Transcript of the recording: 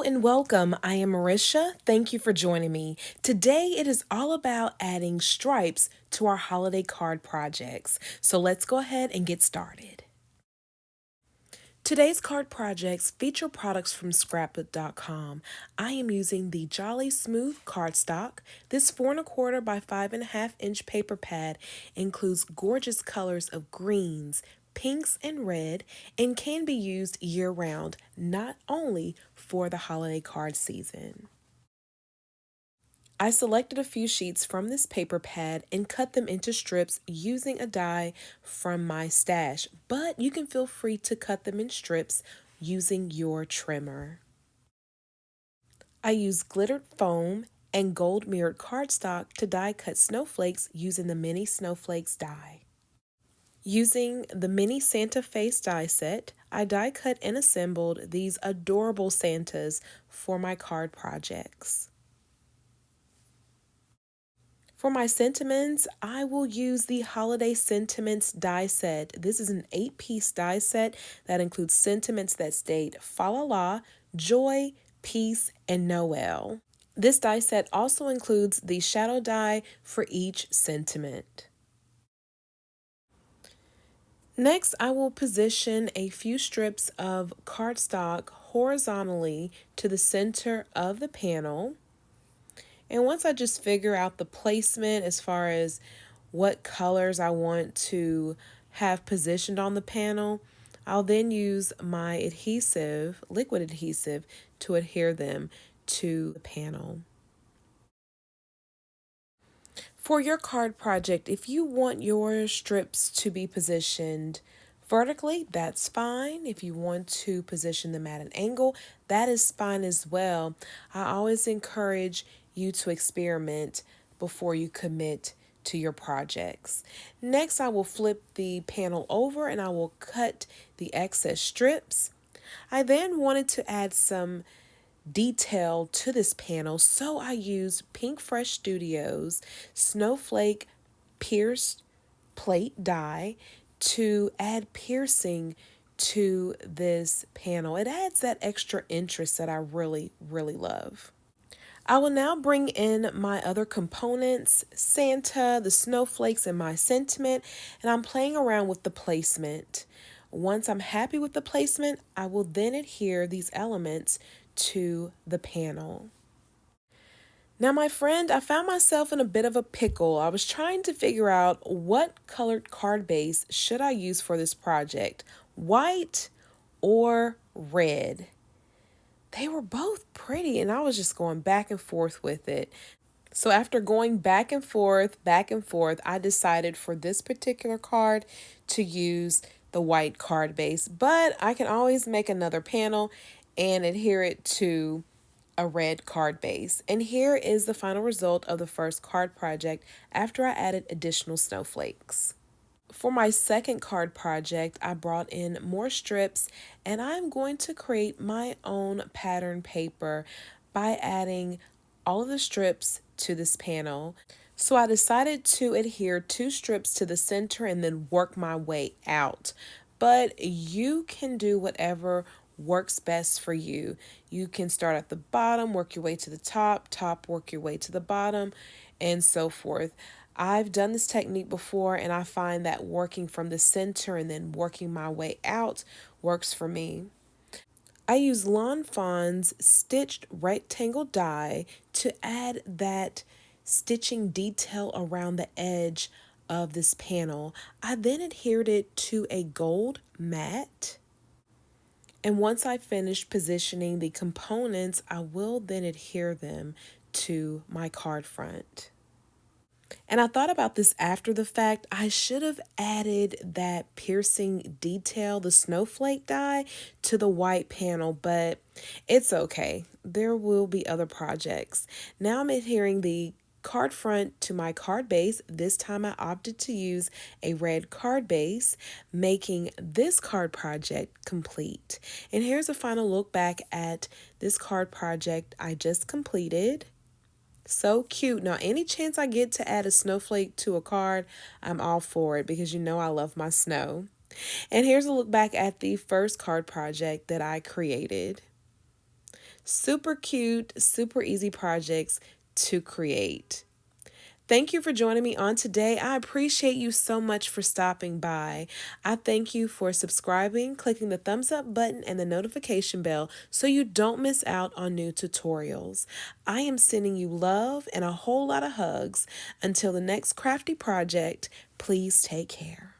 and welcome. I am Marisha. Thank you for joining me. Today it is all about adding stripes to our holiday card projects. So let's go ahead and get started. Today's card projects feature products from scrapbook.com. I am using the Jolly Smooth cardstock. This 4 1/4 by 5 1/2 inch paper pad includes gorgeous colors of greens, pinks, and red, and can be used year round, not only for the holiday card season. I selected a few sheets from this paper pad and cut them into strips using a die from my stash, but you can feel free to cut them in strips using your trimmer. I used glittered foam and gold mirrored cardstock to die cut snowflakes using the mini snowflakes die. Using the mini Santa face die set, I die cut and assembled these adorable Santas for my card projects. For my sentiments, I will use the Holiday Sentiments die set. This is an 8-piece die set that includes sentiments that state fa la la, joy, peace, and Noel. This die set also includes the shadow die for each sentiment. Next, I will position a few strips of cardstock horizontally to the center of the panel. And once I just figure out the placement as far as what colors I want to have positioned on the panel, I'll then use my adhesive, liquid adhesive, to adhere them to the panel. For your card project, if you want your strips to be positioned vertically, that's fine. If you want to position them at an angle, that is fine as well. I always encourage you to experiment before you commit to your projects. Next, I will flip the panel over and I will cut the excess strips. I then wanted to add some detail to this panel, so I used Pink Fresh Studios Snowflake Pierced Plate die to add piercing to this panel. It adds that extra interest that I really love. I will now bring in my other components, Santa, the snowflakes, and my sentiment, and I'm playing around with the placement. Once I'm happy with the placement, I will then adhere these elements to the panel. Now, my friend, I found myself in a bit of a pickle. I was trying to figure out what colored card base should I use for this project, white or red. They were both pretty and I was just going back and forth with it. So after going back and forth, I decided for this particular card to use the white card base, but I can always make another panel and adhere it to a red card base. And here is the final result of the first card project after I added additional snowflakes. For my second card project, I brought in more strips and I'm going to create my own pattern paper by adding all of the strips to this panel. So I decided to adhere 2 strips to the center and then work my way out. But you can do whatever works best for you. You can start at the bottom, work your way to the top, work your way to the bottom, and so forth. I've done this technique before and I find that working from the center and then working my way out works for me. I use Lawn Fawn's stitched rectangle die to add that stitching detail around the edge of this panel. I then adhered it to a gold mat. And once I finish positioning the components, I will then adhere them to my card front. And I thought about this after the fact. I should have added that piercing detail, the snowflake die, to the white panel, but it's okay. There will be other projects. Now I'm adhering the card front to my card base. This time I opted to use a red card base, making this card project complete. And here's a final look back at this card project I just completed. So cute. Now, any chance I get to add a snowflake to a card, I'm all for it because you know I love my snow. And here's a look back at the first card project that I created. Super cute, super easy projects to create. Thank you for joining me on today. I appreciate you so much for stopping by. I thank you for subscribing, clicking the thumbs up button and the notification bell so you don't miss out on new tutorials. I am sending you love and a whole lot of hugs. Until the next crafty project, please take care.